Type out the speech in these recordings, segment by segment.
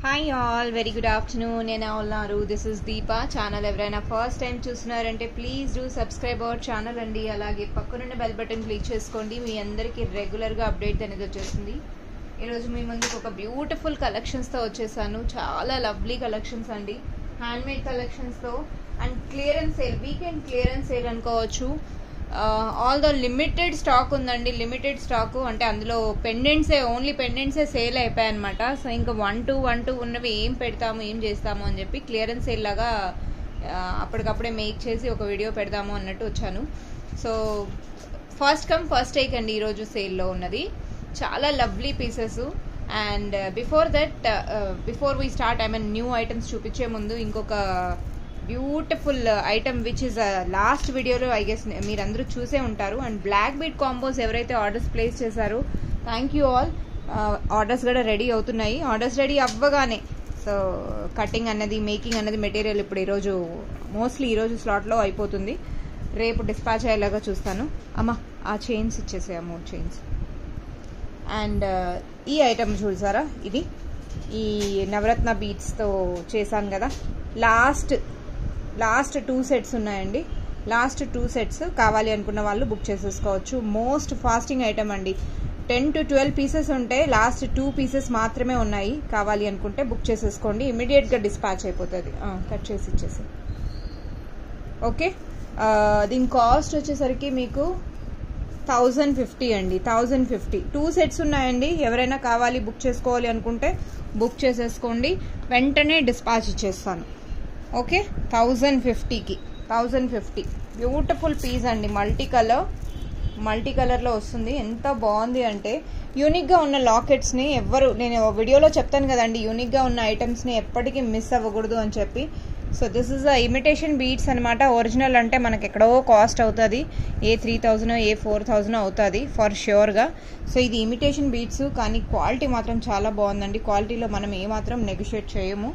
Hi all, very good afternoon. నేను ఉన్నారు. This is Deepa. Channel ఎవరైనా ఫస్ట్ టైం చూస్తున్నారంటే please do subscribe our channel అండి. అలాగే పక్కనున్న బెల్ బటన్ క్లిక్ చేసుకోండి. మీ అందరికీ రెగ్యులర్గా అప్డేట్ అనేది వచ్చేస్తుంది. ఈరోజు మీ ముందుకు ఒక బ్యూటిఫుల్ కలెక్షన్స్తో వచ్చేసాను. చాలా లవ్లీ కలెక్షన్స్ అండి, హ్యాండ్మేడ్ కలెక్షన్స్తో and clearance sale, weekend clearance sale అనుకోవచ్చు. ఆల్ ద లిమిటెడ్ స్టాక్ ఉందండి. లిమిటెడ్ స్టాక్ అంటే అందులో ఓన్లీ పెండెంట్సే సేల్ అయిపోయాయి అనమాట. సో ఇంకా వన్ టూ ఉన్నవి ఏం పెడతాము ఏం చేస్తాము అని చెప్పి క్లియరెన్స్ సేల్ లాగా అప్పటికప్పుడే మేక్ చేసి ఒక వీడియో పెడదాము అన్నట్టు వచ్చాను. So first come first take అండి ఈరోజు సేల్లో ఉన్నది. చాలా lovely pieces. And before we start new items చూపించే ముందు ఇంకొక beautiful item which is last వీడియోలో ఐ గెస్ మీరందరూ చూసే ఉంటారు. అండ్ బ్లాక్ బీట్ కాంబోస్ ఎవరైతే ఆర్డర్స్ ప్లేస్ చేశారో థ్యాంక్ యూ ఆల్. ఆర్డర్స్ కూడా రెడీ అవుతున్నాయి. ఆర్డర్స్ రెడీ అవ్వగానే సో కటింగ్ అన్నది మేకింగ్ అన్నది మెటీరియల్ ఇప్పుడు ఈరోజు స్లాట్లో అయిపోతుంది. రేపు డిస్పాచ్ అయ్యేలాగా చూస్తాను. ఆ చైన్స్ ఇచ్చేసాయి, 3 చైన్స్. అండ్ ఈ ఐటమ్ చూసారా, ఇది ఈ నవరత్న బీట్స్తో చేశాను కదా. లాస్ట్ 2 సెట్స్ ఉన్నాయండి. లాస్ట్ 2 సెట్స్ కావాలి అనుకున్న వాళ్ళు బుక్ చేసేసుకోవచ్చు. మోస్ట్ ఫాస్టింగ్ ఐటమ్ అండి. 10 to 12 పీసెస్ ఉంటే లాస్ట్ 2 పీసెస్ మాత్రమే ఉన్నాయి. కావాలి అనుకుంటే బుక్ చేసేసుకోండి, ఇమీడియట్గా డిస్పాచ్ అయిపోతుంది. కట్ చేసి ఇచ్చేసి ఓకే. దీని కాస్ట్ వచ్చేసరికి మీకు 1050 అండి. 1050 2 సెట్స్ ఉన్నాయండి. ఎవరైనా కావాలి బుక్ చేసుకోవాలి అనుకుంటే బుక్ చేసేసుకోండి, వెంటనే డిస్పాచ్ ఇచ్చేస్తాను. ఓకే, 1050కి 1050. బ్యూటిఫుల్ పీస్ అండి. మల్టీ కలర్లో వస్తుంది. ఎంత బాగుంది అంటే యూనిక్గా ఉన్న లాకెట్స్ని నేను వీడియోలో చెప్తాను కదండి, యూనిక్గా ఉన్న ఐటమ్స్ని ఎప్పటికీ మిస్ అవ్వకూడదు అని చెప్పి. So this is imitation beads అనమాట. ఒరిజినల్ అంటే మనకి ఎక్కడో కాస్ట్ అవుతుంది, ఏ 3000 ఏ 4000 అవుతుంది ఫర్ ష్యూర్గా. సో ఇది ఇమిటేషన్ బీడ్స్, కానీ క్వాలిటీ మాత్రం చాలా బాగుందండి. క్వాలిటీలో మనం ఏమాత్రం నెగోషియేట్ చేయము.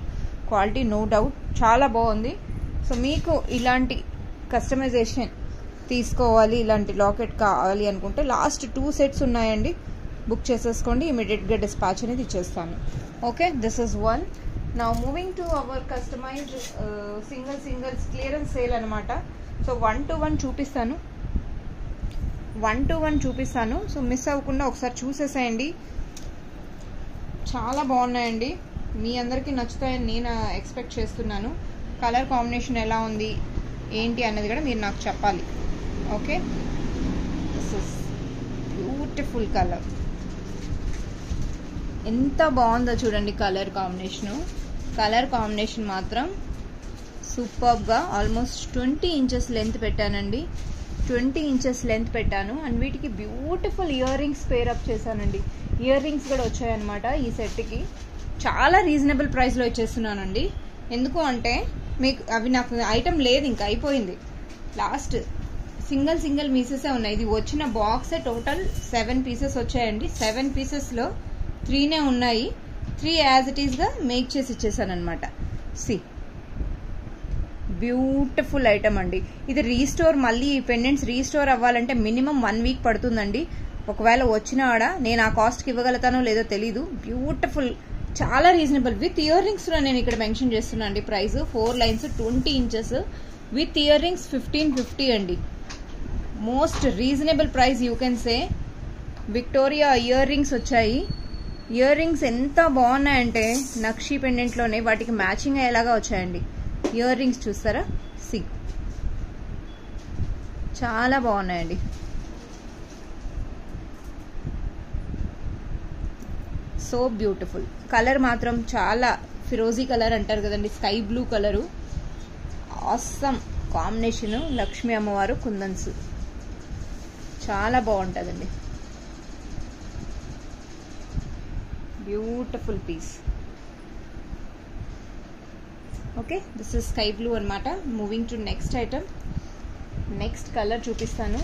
క్వాలిటీ నో డౌట్ చాలా బాగుంది. సో మీకు ఇలాంటి కస్టమైజేషన్ తీసుకోవాలి, ఇలాంటి లాకెట్ కావాలి అనుకుంటే లాస్ట్ 2 సెట్స్ ఉన్నాయండి. బుక్ చేసేసుకోండి, ఇమీడియట్గా డిస్పాచ్ అనేది ఇచ్చేస్తాను. Okay, this is one. Now moving to our customised singles clearance sale అనమాట. సో 1 to 1 చూపిస్తాను. సో మిస్ అవ్వకుండా ఒకసారి చూసేసేయండి. చాలా బాగున్నాయండి, మీ అందరికీ నచ్చుతాయని నేను ఎక్స్పెక్ట్ చేస్తున్నాను. కలర్ కాంబినేషన్ ఎలా ఉంది ఏంటి అన్నది కూడా మీరు నాకు చెప్పాలి. Okay, this is beautiful colour. ఎంత బాగుందో చూడండి కలర్ కాంబినేషన్ మాత్రం సూపర్గా. ఆల్మోస్ట్ 20 ఇంచెస్ లెంత్ పెట్టానండి. 20 ఇంచెస్ లెంత్ పెట్టాను. అండ్ వీటికి బ్యూటిఫుల్ ఇయర్ రింగ్స్ పేరప్ చేశానండి. ఇయర్ రింగ్స్ కూడా వచ్చాయన్నమాట ఈ సెట్కి. చాలా రీజనబుల్ ప్రైస్లో ఇచ్చేస్తున్నానండి. ఎందుకు అంటే మీకు అవి నాకు ఐటమ్ లేదు, ఇంకా అయిపోయింది. లాస్ట్ సింగిల్ పీసెసే ఉన్నాయి. ఇది వచ్చిన బాక్సే టోటల్ 7 పీసెస్ వచ్చాయండి. 7 పీసెస్లో 3 ఉన్నాయి. 3 యాజ్ ఇట్ ఈస్గా మేక్ చేసి ఇచ్చేసాను అనమాట. బ్యూటిఫుల్ ఐటమ్ అండి. ఇది రీస్టోర్, మళ్ళీ ఈ పెండెంట్స్ రీస్టోర్ అవ్వాలంటే మినిమం 1 వీక్ పడుతుందండి. ఒకవేళ వచ్చినాడా నేను ఆ కాస్ట్కి ఇవ్వగలుగుతానో లేదో తెలీదు. బ్యూటిఫుల్, చాలా రీజనబుల్. విత్ ఇయర్ రింగ్స్ నేను ఇక్కడ మెన్షన్ చేస్తున్నాను అండి. Price 4 lines 20 inches with ear rings 1550 అండి. Most reasonable price you can say. Victoria ear rings వచ్చాయి. ఇయర్ రింగ్స్ ఎంత బాగున్నాయంటే నక్షీ పెండెంట్లోనే వాటికి మ్యాచింగ్ అయ్యేలాగా వచ్చాయండి. ఇయర్ రింగ్స్ చూస్తారా, చాలా బాగున్నాయండి. So beautiful. కలర్ మాత్రం చాలా ఫిరోజీ కలర్ అంటారు కదండి, sky blue colour. Awesome combination. Lakshmi అమ్మవారు కుందన్స్, చాలా బాగుంటుందండి. Beautiful piece. Okay, this is sky blue అనమాట. Moving to next item. Next colour చూపిస్తాను.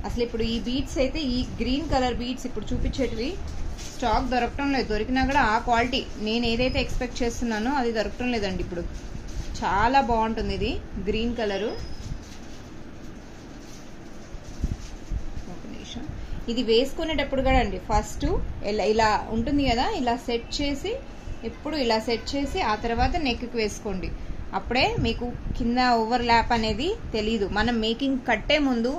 అసలు ఇప్పుడు ఈ బీడ్స్ అయితే, ఈ గ్రీన్ కలర్ బీడ్స్ ఇప్పుడు చూపించేటివి స్టాక్ దొరకటం లేదు. దొరికినా కూడా ఆ క్వాలిటీ నేను ఏదైతే ఎక్స్పెక్ట్ చేస్తున్నానో అది దొరకటం లేదండి ఇప్పుడు. చాలా బాగుంటుంది ఇది గ్రీన్ కలరు. ఇది వేసుకునేటప్పుడు కూడా అండి ఫస్ట్ ఇలా ఉంటుంది కదా, ఇలా సెట్ చేసి ఎప్పుడు ఇలా సెట్ చేసి ఆ తర్వాత నెక్కి వేసుకోండి. అప్పుడే మీకు కింద ఓవర్ ల్యాప్ అనేది తెలీదు. మనం మేకింగ్ కట్టే ముందు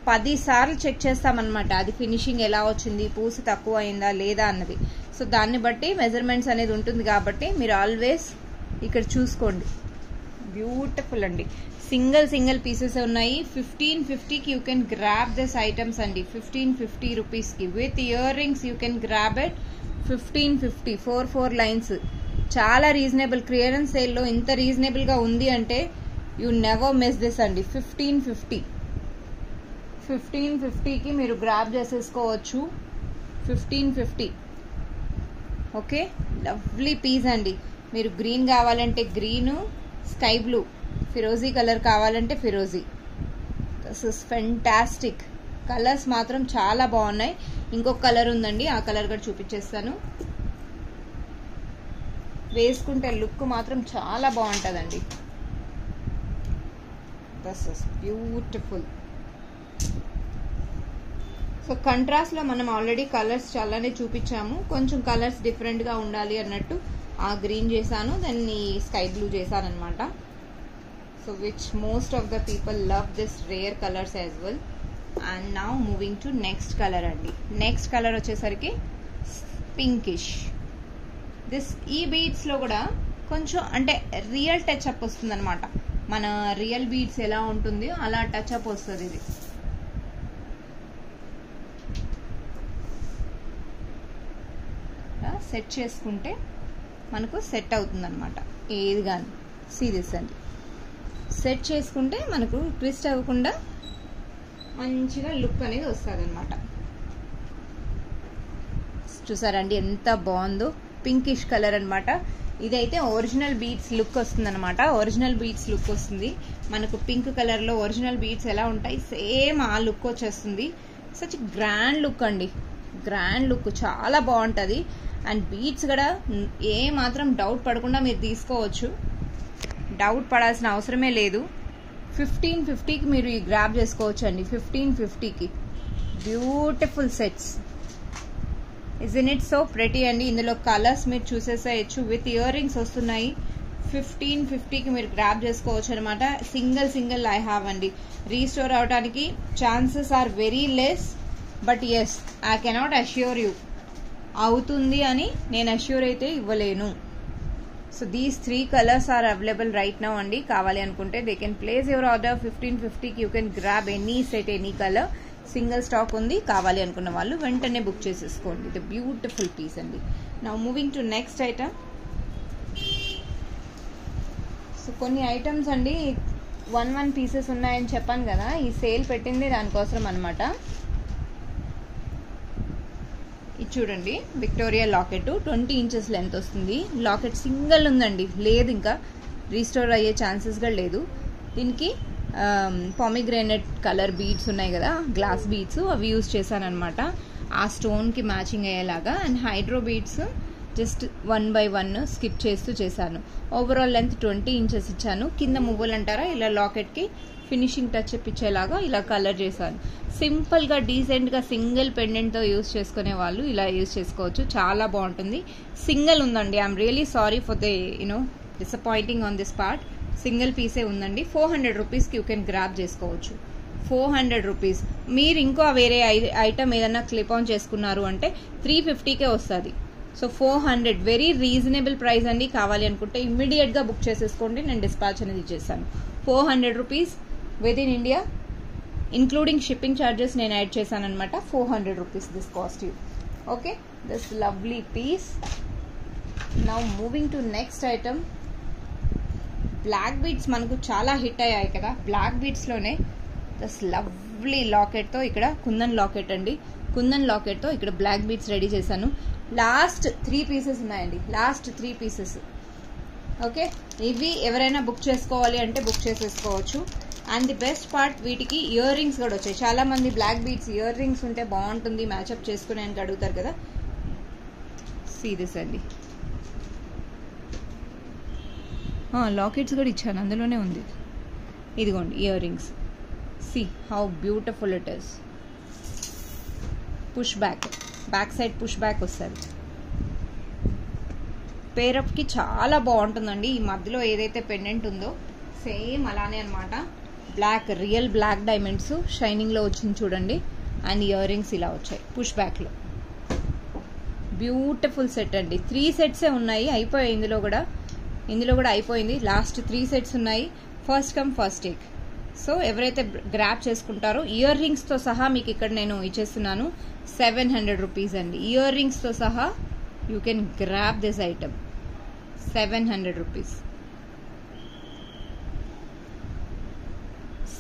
10 సార్లు చెక్ చేస్తామన్నమాట, అది ఫినిషింగ్ ఎలా వచ్చింది, పూసు తక్కువ అయిందా లేదా అన్నది. సో దాన్ని బట్టి మెజర్మెంట్స్ అనేది ఉంటుంది కాబట్టి మీరు ఆల్వేస్ ఇక్కడ చూసుకోండి. బ్యూటిఫుల్ అండి. సింగిల్ పీసెస్ ఉన్నాయి. 1550కి you can grab this items అండి. 1550 రూపీస్కి with ear rings you can grab it 1550. 4 lines చాలా రీజనబుల్. క్లియరెన్స్ సేల్లో ఇంత రీజనబుల్గా ఉంది అంటే యూ నెవర్ మిస్ దిస్ అండి. 1550కి మీరు గ్రాబ్ చేసేసుకోవచ్చు. 1550. ఓకే, లవ్లీ పీస్ అండి. మీరు గ్రీన్ కావాలంటే గ్రీను, స్కై బ్లూ, ఫిరోజీ కలర్ కావాలంటే ఫిరోజీ. This is fantastic. కలర్స్ మాత్రం చాలా బాగున్నాయి. ఇంకొక కలర్ ఉందండి, ఆ కలర్ కూడా చూపించేస్తాను. వేసుకుంటే లుక్ మాత్రం చాలా బాగుంటుందండి. This is beautiful. సో కంట్రాస్ట్లో మనం ఆల్రెడీ కలర్స్ చాలానే చూపించాము. కొంచెం కలర్స్ డిఫరెంట్గా ఉండాలి అన్నట్టు ఆ గ్రీన్ చేశాను, దాన్ని స్కై బ్లూ చేశాను అనమాట. So which most of the people love this rare colours as well. And now moving to next colour అండి. నెక్స్ట్ కలర్ వచ్చేసరికి పింకిష్. ఈ బీడ్స్లో కూడా కొంచెం అంటే రియల్ టచ్ అప్ వస్తుంది అనమాట. మన రియల్ బీడ్స్ ఎలా ఉంటుందో అలా టచ్ అప్ వస్తుంది. ఇది సెట్ చేసుకుంటే మనకు సెట్ అవుతుంది అనమాట. ఏది కానీ సీరియస్ అండి, సెట్ చేసుకుంటే మనకు ట్విస్ట్ అవ్వకుండా మంచిగా లుక్ అనేది వస్తుంది అనమాట. చూసారండి ఎంత బాగుందో, పింకిష్ కలర్ అనమాట. ఇదైతే ఒరిజినల్ బీడ్స్ లుక్ వస్తుంది అనమాట. ఒరిజినల్ బీడ్స్ లుక్ వస్తుంది మనకు. పింక్ కలర్లో ఒరిజినల్ బీడ్స్ ఎలా ఉంటాయి సేమ్ ఆ లుక్ వచ్చేస్తుంది. సచ్ గ్రాండ్ లుక్ అండి, గ్రాండ్ లుక్ చాలా బాగుంటుంది. అండ్ బీడ్స్ కూడా ఏ మాత్రం డౌట్ పడకుండా మీరు తీసుకోవచ్చు, డౌట్ పడాల్సిన అవసరమే లేదు. 1550కి మీరు ఈ గ్రాబ్ చేసుకోవచ్చు అండి. 1550కి beautiful sets. Isn't it so pretty అండి. ఇందులో కలర్స్ మీరు చూసేసేయచ్చు. విత్ ఇయర్ రింగ్స్ వస్తున్నాయి. 1550కి మీరు గ్రాబ్ చేసుకోవచ్చు అనమాట. సింగిల్ ఐ హ్యావ్ అండి. రీస్టోర్ అవడానికి chances are very less. But yes, I cannot assure you అవుతుంది అని నేను అష్యూర్ అయితే ఇవ్వలేను. So these 3 colours are available right now అండి. కావాలి అనుకుంటే they can place your order. 1550కి you can grab any set, any colour. Single stock ఉంది. కావాలి అనుకున్న వాళ్ళు వెంటనే బుక్ చేసేసుకోండి. ఇది బ్యూటిఫుల్ పీస్ అండి. Now moving to next item. So కొన్ని ఐటమ్స్ అండి 1 పీసెస్ ఉన్నాయని చెప్పాను కదా, ఈ సేల్ పెట్టింది దానికోసం అనమాట. ఇది చూడండి, విక్టోరియా లాకెట్ 20 ఇంచెస్ లెంత్ వస్తుంది. లాకెట్ సింగిల్ ఉందండి, లేదు ఇంకా రీస్టోర్ అయ్యే ఛాన్సెస్ కూడా లేదు. దీనికి పామిగ్రానైట్ కలర్ బీడ్స్ ఉన్నాయి కదా, గ్లాస్ బీడ్స్, అవి యూజ్ చేశాను అనమాట ఆ స్టోన్కి మ్యాచింగ్ అయ్యేలాగా. And hydro beads just 1 by 1 skip చేస్తూ చేశాను. ఓవరాల్ లెంత్ 20 ఇంచెస్ ఇచ్చాను. కింద మువ్వలు అంటారా, ఇలా లాకెట్కి ఫినిషింగ్ టచ్ ఇప్పించేలాగా ఇలా కలర్ చేశాను. సింపుల్గా డీసెంట్గా సింగిల్ పెండెంట్తో యూజ్ చేసుకునే వాళ్ళు ఇలా యూజ్ చేసుకోవచ్చు. చాలా బాగుంటుంది. సింగిల్ ఉందండి. I'm really sorry for the disappointing on this part. Single పీసే ఉందండి. 400 రూపీస్కి యూ కెన్ గ్రాబ్ చేసుకోవచ్చు. 400 రూపీస్. మీరు ఇంకో వేరే ఐటమ్ ఏదన్నా క్లిప్ ఆన్ చేసుకున్నారు అంటే 350కే వస్తుంది. సో 400 వెరీ రీజనబుల్ ప్రైస్ అండి. కావాలి అనుకుంటే ఇమ్మీడియట్గా బుక్ చేసేసుకోండి. నేను డిస్పాచ్ అనేది చేశాను. 400 rupees within India, including shipping charges నేను యాడ్ చేశాను అనమాట. 400 rupees this cost you. Okay, this lovely piece. Now moving to next item. Black beads మనకు చాలా హిట్ అయ్యాయి కదా. బ్లాక్ బీడ్స్లోనే దిస్ లవ్లీ లాకెట్తో, ఇక్కడ కుందన్ లాకెట్ అండి. కుందన్ లాకెట్తో ఇక్కడ బ్లాక్ బీడ్స్ రెడీ చేశాను. లాస్ట్ 3 పీసెస్ ఉన్నాయండి. Last 3 pieces. ఓకే, ఇవి ఎవరైనా బుక్ చేసుకోవాలి అంటే బుక్ చేసేసుకోవచ్చు. అండ్ ది బెస్ట్ పార్ట్, వీటికి ఇయర్ రింగ్స్ కూడా వచ్చాయి. చాలా మంది బ్లాక్ బీడ్స్ ఇయర్ రింగ్స్ ఉంటే బాగుంటుంది మ్యాచ్అప్ చేసుకునే అని అడుగుతారు కదా. సీ దిస్ అండి. లాకెట్స్ కూడా ఇచ్చాను, అందులోనే ఉంది. ఇదిగోండి earrings. See how beautiful it is. Push back side push back వస్తుంది. పేరప్కి చాలా బాగుంటుందండి. ఈ మధ్యలో ఏదైతే పెండెంట్ ఉందో సేమ్ అలానే అనమాట. బ్లాక్, రియల్ బ్లాక్ డైమండ్స్ షైనింగ్లో వచ్చింది చూడండి. అండ్ ఇయర్ రింగ్స్ ఇలా వచ్చాయి పుష్ బ్యాక్లో. బ్యూటిఫుల్ సెట్ అండి. 3 సెట్సే ఉన్నాయి, అయిపోయాయి. ఇందులో కూడా అయిపోయింది. లాస్ట్ 3 సెట్స్ ఉన్నాయి. First come first take. So ఎవరైతే గ్రాప్ చేసుకుంటారో ఇయర్ రింగ్స్తో సహా మీకు ఇక్కడ నేను ఇచ్చేస్తున్నాను 700 రూపీస్ అండి. ఇయర్ రింగ్స్తో సహా you can grab this item 700 rupees.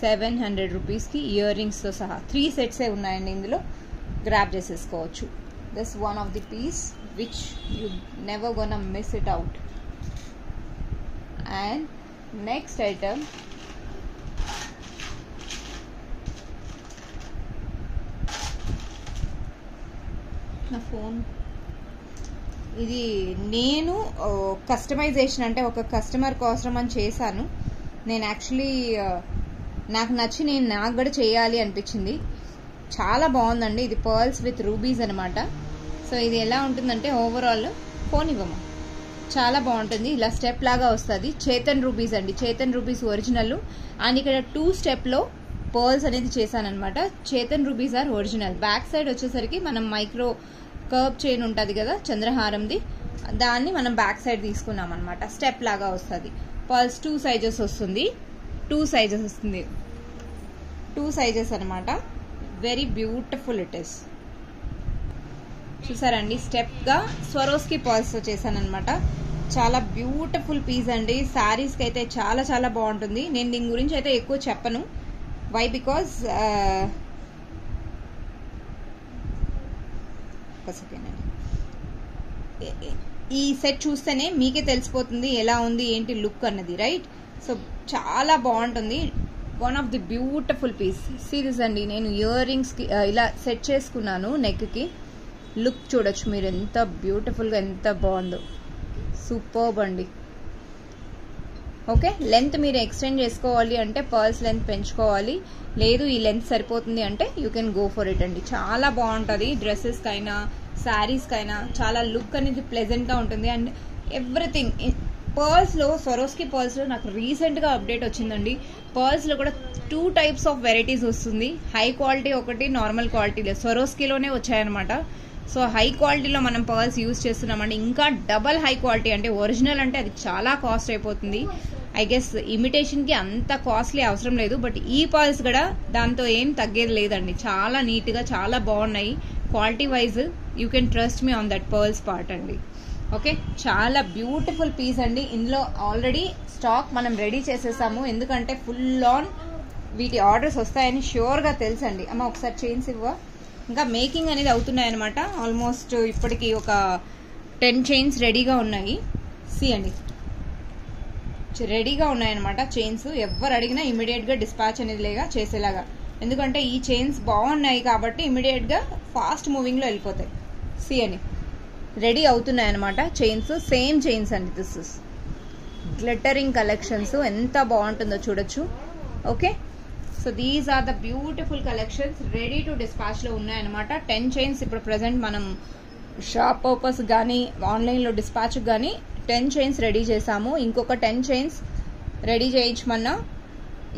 700 రూపీస్కి ఇయర్ రింగ్స్తో సహా 3 సెట్సే ఉన్నాయండి. ఇందులో గ్రాప్ చేసేసుకోవచ్చు. This one of the piece which you never gonna miss it out. And next item నా ఫోన్. ఇది నేను కస్టమైజేషన్ అంటే ఒక కస్టమర్ కోసం అని చేశాను. నేను యాక్చువల్లీ నాకు నచ్చి నాకు కూడా చేయాలి అనిపించింది. చాలా బాగుందండి. ఇది పర్ల్స్ విత్ రూబీస్ అనమాట. సో ఇది ఎలా ఉంటుందంటే ఓవరాల్ ఫోన్ ఇవ్వము చాలా బాగుంటుంది. ఇలా స్టెప్ లాగా వస్తుంది. చేతన్ రూబీస్ అండి. Chetan rubies original. అండ్ ఇక్కడ 2 స్టెప్లో పర్ల్స్ అనేది చేశానమాట. Chetan rubies are original. Back side వచ్చేసరికి మనం మైక్రో కర్వ్ చైన్ ఉంటుంది కదా చంద్రహారంది, దాన్ని మనం బ్యాక్ సైడ్ తీసుకున్నాం అనమాట. స్టెప్ లాగా వస్తుంది. పర్ల్స్ 2 సైజెస్ వస్తుంది. 2 సైజెస్ అనమాట. Very beautiful it is. చూసారండి, స్టెప్గా స్వరోస్కి పర్ల్స్తో చేశానమాట. చాలా బ్యూటిఫుల్ పీస్ అండి. శారీస్కి అయితే చాలా చాలా బాగుంటుంది. నేను దీని గురించి అయితే ఎక్కువ చెప్పను. వై బికాజ్ ఈ సెట్ చూస్తేనే మీకే తెలిసిపోతుంది ఎలా ఉంది ఏంటి లుక్ అన్నది, రైట్? సో చాలా బాగుంటుంది. One of the beautiful piece. Serious అండి, నేను ఇయర్ రింగ్స్కి ఇలా సెట్ చేసుకున్నాను. నెక్కి లుక్ చూడొచ్చు మీరు, ఎంత బ్యూటిఫుల్గా ఎంత బాగుందో. సూపర్బ్ అండి. ఓకే, లెంత్ మీరు ఎక్స్టెండ్ చేసుకోవాలి అంటే పర్ల్స్ లెంత్ పెంచుకోవాలి. లేదు ఈ లెంత్ సరిపోతుంది అంటే you can go for it అండి. చాలా బాగుంటుంది. డ్రెస్సెస్కైనా శారీస్కైనా చాలా లుక్ అనేది ప్లెజెంట్గా ఉంటుంది. అండ్ ఎవ్రీథింగ్ పర్ల్స్లో, స్వరోస్కి పర్ల్స్లో నాకు రీసెంట్గా అప్డేట్ వచ్చిందండి. పర్ల్స్లో కూడా 2 టైప్స్ ఆఫ్ వెరైటీస్ వస్తుంది. హై క్వాలిటీ ఒకటి, నార్మల్ క్వాలిటీలో స్వరోస్కిలోనే వచ్చాయన్నమాట. సో హై క్వాలిటీలో మనం పర్ల్స్ యూజ్ చేస్తున్నామండి. ఇంకా డబల్ హై క్వాలిటీ అంటే ఒరిజినల్ అంటే అది చాలా కాస్ట్ అయిపోతుంది. ఐ గెస్ ఇమిటేషన్కి అంత కాస్ట్లీ అవసరం లేదు. బట్ ఈ పర్ల్స్ కూడా దాంతో ఏం తగ్గేది లేదండి. చాలా నీట్గా చాలా బాగున్నాయి. Quality wise you can trust me on that pearls part అండి. ఓకే, చాలా బ్యూటిఫుల్ పీస్ అండి. ఇందులో ఆల్రెడీ స్టాక్ మనం రెడీ చేసేసాము. ఎందుకంటే ఫుల్ ఆన్ వీటి ఆర్డర్స్ వస్తాయని ష్యూర్గా తెలుసండి. అమ్మ ఒకసారి చైన్స్ ఇవ్వ. ఇంకా మేకింగ్ అనేది అవుతున్నాయి అనమాట. ఆల్మోస్ట్ ఇప్పటికి ఒక 10 చైన్స్ రెడీగా ఉన్నాయి. సి అండి, రెడీగా ఉన్నాయన్నమాట చైన్స్. ఎవరు అడిగినా ఇమీడియట్గా డిస్పాచ్ అనేది లేగా చేసేలాగా. ఎందుకంటే ఈ చైన్స్ బాగున్నాయి కాబట్టి ఇమీడియట్గా ఫాస్ట్ మూవింగ్లో వెళ్ళిపోతాయి. సి అని రెడీ అవుతున్నాయి అనమాట చైన్స్. సేమ్ చైన్స్ అండి. This is glittering collections. ఎంత బాగుంటుందో చూడొచ్చు. Okay, so these are the beautiful collections. Ready to డిస్పాచ్లో ఉన్నాయన్నమాట. 10 చైన్స్ ఇప్పుడు ప్రజెంట్ మనం షాప్ పర్పస్ కానీ ఆన్లైన్లో డిస్పాచ్ కానీ 10 చైన్స్ రెడీ చేసాము. ఇంకొక 10 చైన్స్ రెడీ చేయించమన్నా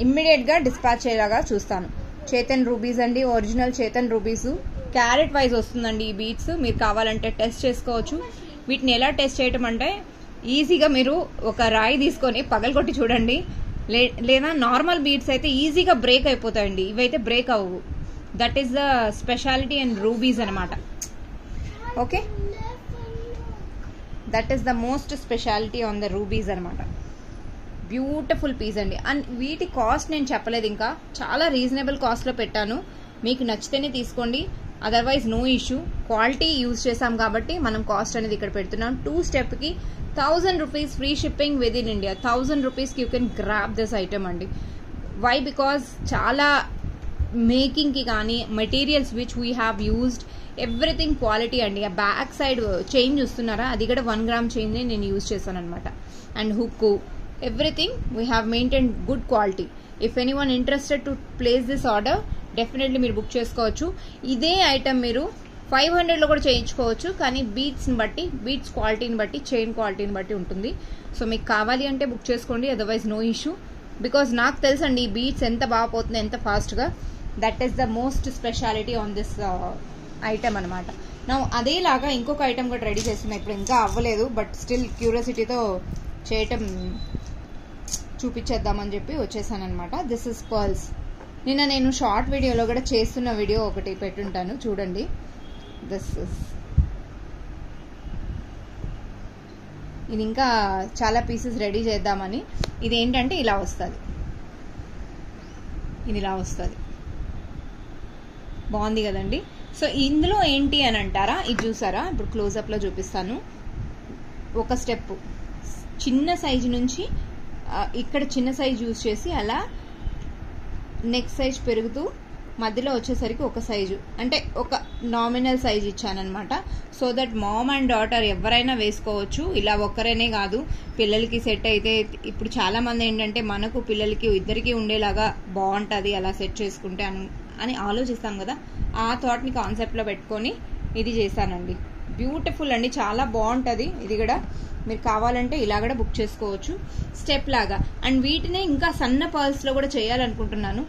ఇమ్మీడియట్గా డిస్పాచ్ అయ్యేలాగా చూస్తాను. చేతన్ రూబీస్ అండి, original Chetan rubies. Carrot wise వస్తుందండి ఈ బీట్స్. మీరు కావాలంటే టెస్ట్ చేసుకోవచ్చు. వీటిని ఎలా టెస్ట్ చేయటం అంటే ఈజీగా మీరు ఒక రాయి తీసుకొని పగలగొట్టి చూడండి. లేదా నార్మల్ బీట్స్ అయితే ఈజీగా బ్రేక్ అయిపోతాయండి. ఇవైతే బ్రేక్ అవ్వవు. That is the speciality and rubies అనమాట. Okay, that is the most speciality on the rubies అనమాట. బ్యూటిఫుల్ పీస్ అండి. అండ్ వీటి కాస్ట్ నేను చెప్పలేదు, ఇంకా చాలా రీజనబుల్ కాస్ట్లో పెట్టాను. మీకు నచ్చితేనే తీసుకోండి, otherwise no issue. Quality use చేసాం కాబట్టి మనం కాస్ట్ అనేది ఇక్కడ పెడుతున్నాం. 2 స్టెప్కి 1000 rupees free shipping within India. 1000 రూపీస్కి you can grab this item అండి. వై బికాజ్ చాలా మేకింగ్కి కానీ materials which we have used everything quality అండి. ఆ బ్యాక్ సైడ్ చైన్ చూస్తున్నారా, అది కూడా 1 గ్రామ్ చైన్ నేను యూజ్ చేశాను అనమాట. And hook everything we have maintain good quality. If any one interested to place this order definitely మీరు బుక్ చేసుకోవచ్చు. ఇదే ఐటమ్ మీరు 500లో కూడా చేయించుకోవచ్చు. కానీ బీట్స్ని బట్టి, బీట్స్ క్వాలిటీని బట్టి, చైన్ క్వాలిటీని బట్టి ఉంటుంది. సో మీకు కావాలి అంటే బుక్ చేసుకోండి, అదర్వైజ్ నో ఇష్యూ. బికాజ్ నాకు తెలుసండి ఈ బీట్స్ ఎంత బాగా పోతుంది, ఎంత ఫాస్ట్గా. That is the most speciality on this item అనమాట. నా అదేలాగా ఇంకొక ఐటమ్ కూడా రెడీ చేస్తున్నా, ఇప్పుడు ఇంకా అవ్వలేదు, బట్ స్టిల్ క్యూరియాసిటీతో చేయటం చూపించేద్దామని చెప్పి వచ్చేసాను అనమాట. This is pearls. నిన్న నేను షార్ట్ వీడియోలో కూడా చేస్తున్న వీడియో ఒకటి పెట్టుంటాను, చూడండి. దిస్ ఇస్, ఇది ఇంకా చాలా పీసెస్ రెడీ చేద్దామని. ఇది ఏంటంటే ఇలా వస్తుంది, ఇది ఇలా వస్తుంది, బాగుంది కదండి. సో ఇందులో ఏంటి అని అంటారా, ఇది చూసారా, ఇప్పుడు క్లోజప్లో చూపిస్తాను. ఒక స్టెప్ చిన్న సైజు నుంచి ఇక్కడ చిన్న సైజు యూజ్ చేసి అలా నెక్స్ట్ సైజ్ పెరుగుతూ మధ్యలో వచ్చేసరికి ఒక సైజు, అంటే ఒక నామినల్ సైజ్ ఇచ్చానమాట. So that mom and daughter ఎవరైనా వేసుకోవచ్చు. ఇలా ఒక్కరైనే కాదు, పిల్లలకి సెట్ అయితే. ఇప్పుడు చాలా మంది ఏంటంటే మనకు పిల్లలకి ఇద్దరికి ఉండేలాగా బాగుంటుంది అలా సెట్ చేసుకుంటే అని ఆలోచిస్తాం కదా. ఆ థాట్ని కాన్సెప్ట్లో పెట్టుకొని ఇది చేశానండి. బ్యూటిఫుల్ అండి, చాలా బాగుంటుంది. ఇది కూడా మీరు కావాలంటే ఇలా కూడా బుక్ చేసుకోవచ్చు స్టెప్ లాగా. అండ్ వీటినే ఇంకా సన్న పర్ల్స్లో కూడా చేయాలనుకుంటున్నాను.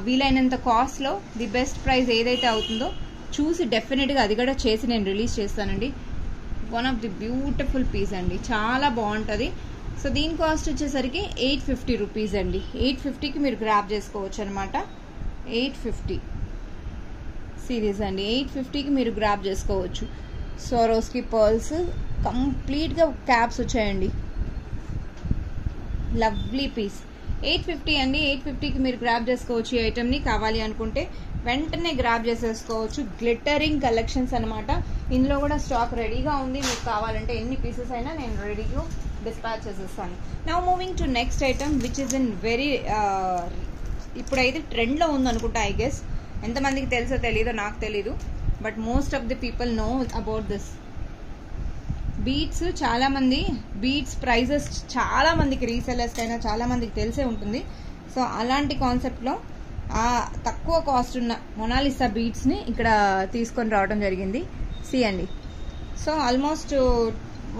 వీలైనంత కాస్ట్లో ది బెస్ట్ ప్రైస్ ఏదైతే అవుతుందో చూసి డెఫినెట్గా అది కూడా చేసి నేను రిలీజ్ చేస్తానండి. One of the beautiful piece అండి, చాలా బాగుంటుంది. సో దీని కాస్ట్ వచ్చేసరికి 850 రూపీస్ అండి. 850కి మీరు గ్రాప్ చేసుకోవచ్చు అనమాట. 850 సిరీస్ అండి, 850కి మీరు గ్రాప్ చేసుకోవచ్చు. స్వరోస్కి పర్ల్స్ కంప్లీట్గా క్యాప్స్ వచ్చాయండి, లవ్లీ పీస్. 850 అండి, 850కి మీరు గ్రాప్ చేసుకోవచ్చు. ఈ ఐటమ్ని కావాలి అనుకుంటే వెంటనే గ్రాప్ చేసేసుకోవచ్చు. గ్లిటరింగ్ కలెక్షన్స్ అనమాట. ఇందులో కూడా స్టాక్ రెడీగా ఉంది, మీకు కావాలంటే ఎన్ని పీసెస్ అయినా నేను రెడీగా డిస్పాచ్ చేసేస్తాను. Now moving to next item which is in very ఇప్పుడైతే ట్రెండ్లో ఉందనుకుంటా. ఐ గెస్ ఎంతమందికి తెలుసో తెలీదో నాకు తెలీదు, but most of the people know about this beats. చాలా మంది బీట్స్ ప్రైజెస్ చాలా మందికి, రీసెలర్స్ అయినా చాలా మందికి తెలిసే ఉంటుంది. సో అలాంటి కాన్సెప్ట్లో తక్కువ కాస్ట్ ఉన్న మొనాలిసా బీట్స్ని ఇక్కడ తీసుకొని రావడం జరిగింది. సి అండి, సో ఆల్మోస్ట్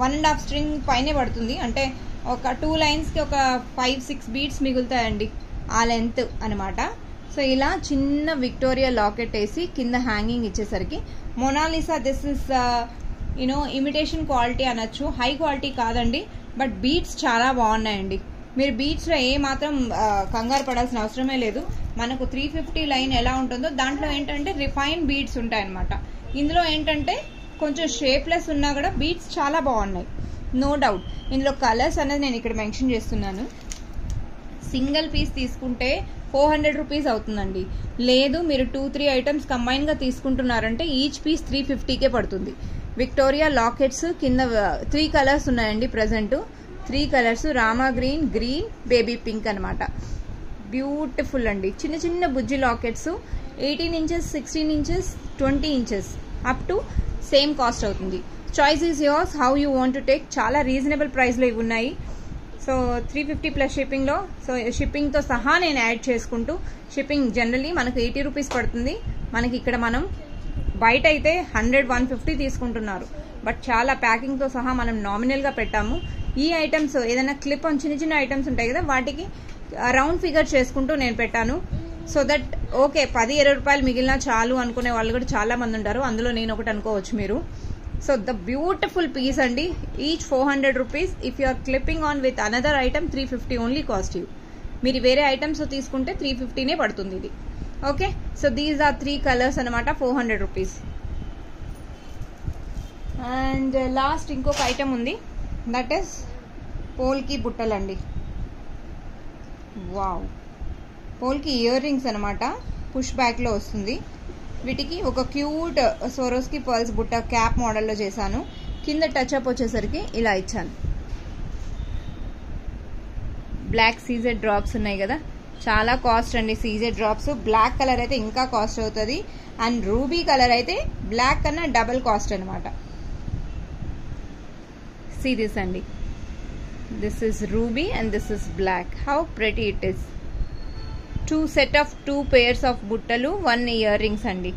1.5 స్ట్రింగ్ పైనే పడుతుంది, అంటే ఒక 2 లైన్స్కి ఒక 5-6 బీట్స్ మిగులుతాయండి ఆ లెంత్ అనమాట. సో ఇలా చిన్న విక్టోరియా లాకెట్ వేసి కింద హ్యాంగింగ్ ఇచ్చేసరికి Mona Lisa, this is you know imitation quality అనొచ్చు, హై క్వాలిటీ కాదండి, బట్ బీట్స్ చాలా బాగున్నాయండి. మీరు బీట్స్లో ఏ మాత్రం కంగారు పడాల్సిన అవసరమే లేదు. మనకు 350 లైన్ ఎలా ఉంటుందో దాంట్లో ఏంటంటే రిఫైన్ బీట్స్ ఉంటాయన్నమాట. ఇందులో ఏంటంటే కొంచెం షేప్లెస్ ఉన్నా కూడా బీట్స్ చాలా బాగున్నాయి, నో డౌట్. ఇందులో కలర్స్ అనేది నేను ఇక్కడ మెన్షన్ చేస్తున్నాను. సింగిల్ పీస్ తీసుకుంటే 400 రూపీస్ అవుతుందండి. లేదు మీరు 2-3 ఐటమ్స్ కంబైన్గా తీసుకుంటున్నారంటే ఈచ్ పీస్ 350కే పడుతుంది. విక్టోరియా లాకెట్స్ కింద 3 కలర్స్ ఉన్నాయండి present. 3 colours, Rama green, green, baby pink అనమాట. బ్యూటిఫుల్ అండి. చిన్న చిన్న బుజ్జి lockets 18 inches, 16 inches, 20 inches up to same cost అవుతుంది. Choice is yours, how you want to take. చాలా రీజనబుల్ ప్రైస్లో ఇవి ఉన్నాయి. సో 350 ప్లస్ షిప్పింగ్లో, సో షిప్పింగ్తో సహా నేను యాడ్ చేసుకుంటూ, షిప్పింగ్ జనరల్లీ మనకు 80 రూపీస్ పడుతుంది. మనకి ఇక్కడ మనం బయట అయితే 100-150 తీసుకుంటున్నారు, బట్ చాలా ప్యాకింగ్తో సహా మనం నామినల్గా పెట్టాము. ఈ ఐటమ్స్ ఏదైనా క్లిప్ ఆన్ చిన్న చిన్న ఐటమ్స్ ఉంటాయి కదా, వాటికి రౌండ్ ఫిగర్ చేసుకుంటూ నేను పెట్టాను. సో దట్ ఓకే 10-20 రూపాయలు మిగిలినా చాలు అనుకునే వాళ్ళు కూడా చాలా మంది ఉంటారు, అందులో నేను ఒకటి అనుకోవచ్చు మీరు. సో ద బ్యూటిఫుల్ పీస్ అండి, each 400 rupees. If you are clipping on with another item 350 only cost you. మీరు వేరే ఐటమ్స్ తీసుకుంటే 350నే పడుతుంది ఇది. Okay, so these are 3 colours అనమాట, 400 రూపీస్. అండ్ లాస్ట్ ఇంకొక ఐటమ్ ఉంది, దట్ ఈస్ పోల్కి బుట్టలండి. వావ్, పోల్కి ఇయర్ రింగ్స్ అనమాట, పుష్ బ్యాక్లో వస్తుంది. వీటికి ఒక క్యూట్ సోరోస్కి పర్ల్స్ బుట్ట క్యాప్ మోడల్లో చేశాను. కింద టచ్అప్ వచ్చేసరికి ఇలా ఇచ్చాను. బ్లాక్ సీజెడ్ డ్రాప్స్ ఉన్నాయి కదా, చాలా కాస్ట్ అండి సీజెడ్ డ్రాప్స్. బ్లాక్ కలర్ అయితే ఇంకా కాస్ట్ అవుతుంది, అండ్ రూబీ కలర్ అయితే బ్లాక్ కన్నా డబల్ కాస్ట్ అనమాట. సీ దిస్ అండి, this is ruby and this is black. How pretty it is. 2 set of 2 pairs of బుట్టలు, 1 ఇయర్ రింగ్స్ అండి.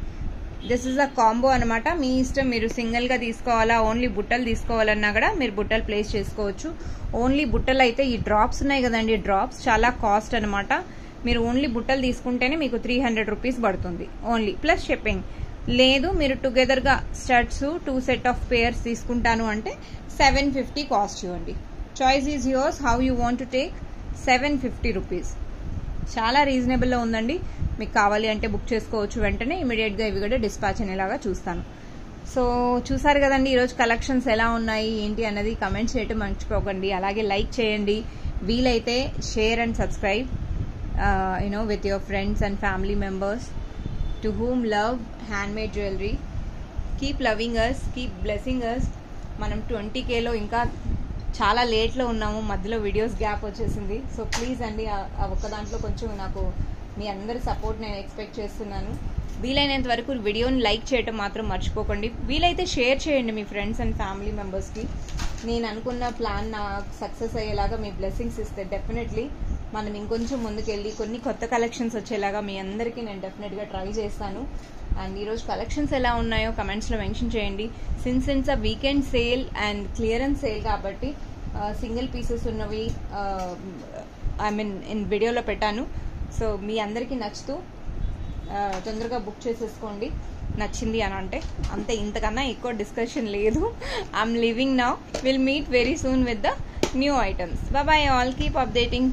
దిస్ ఇస్ అ కాంబో అనమాట. మీ ఇష్టం, మీరు సింగిల్గా తీసుకోవాలా ఓన్లీ బుట్టలు తీసుకోవాలన్నా కూడా మీరు బుట్టలు ప్లేస్ చేసుకోవచ్చు. ఓన్లీ బుట్టలు అయితే ఈ డ్రాప్స్ ఉన్నాయి కదండి, డ్రాప్స్ చాలా కాస్ట్ అనమాట. మీరు ఓన్లీ బుట్టలు తీసుకుంటేనే మీకు 300 రూపీస్ పడుతుంది ఓన్లీ, ప్లస్ షిప్పింగ్. లేదు మీరు టుగెదర్గా స్టడ్స్ 2 సెట్ ఆఫ్ పేర్స్ తీసుకుంటాను అంటే 750 కాస్ట్ ఇవ్వండి. Choice is yours, how you want to take. 750 rupees చాలా రీజనబుల్లో ఉందండి. మీకు కావాలి అంటే బుక్ చేసుకోవచ్చు వెంటనే. ఇమీడియట్గా ఇవి కూడా డిస్పాచ్ అనేలాగా చూస్తాను. సో చూసారు కదండి ఈరోజు కలెక్షన్స్ ఎలా ఉన్నాయి ఏంటి అన్నది కమెంట్స్ చేయటం మర్చిపోకండి. అలాగే లైక్ చేయండి, వీలైతే share and subscribe with your friends and family members to whom love handmade jewelry. Keep loving us, keep blessing us. మనం 20Kలో ఇంకా చాలా లేట్లో ఉన్నాము, మధ్యలో వీడియోస్ గ్యాప్ వచ్చేసింది. సో ప్లీజ్ అండి ఆ ఒక్క దాంట్లో కొంచెం నాకు మీ అందరి సపోర్ట్ నేను ఎక్స్పెక్ట్ చేస్తున్నాను. వీలైనంత వరకు వీడియోని లైక్ చేయటం మాత్రం మర్చిపోకండి. వీలైతే షేర్ చేయండి మీ ఫ్రెండ్స్ అండ్ ఫ్యామిలీ మెంబర్స్కి. నేను అనుకున్న ప్లాన్ నాకు సక్సెస్ అయ్యేలాగా మీ బ్లెస్సింగ్స్ ఇస్తే డెఫినెట్లీ మనం ఇంకొంచెం ముందుకెళ్ళి కొన్ని కొత్త కలెక్షన్స్ వచ్చేలాగా మీ అందరికీ నేను డెఫినెట్గా ట్రై చేస్తాను. అండ్ ఈరోజు కలెక్షన్స్ ఎలా ఉన్నాయో కమెంట్స్లో మెన్షన్ చేయండి. Since it's a weekend sale and clearance sale కాబట్టి సింగిల్ పీసెస్ ఉన్నవి ఇన్ వీడియోలో పెట్టాను. సో మీ అందరికీ నచ్చుతూ తొందరగా బుక్ చేసేసుకోండి నచ్చింది అని అంటే. అంతే, ఇంతకన్నా ఎక్కువ డిస్కషన్ లేదు. I'm leaving now. Will meet very soon with the new items. Bye all, keep updating.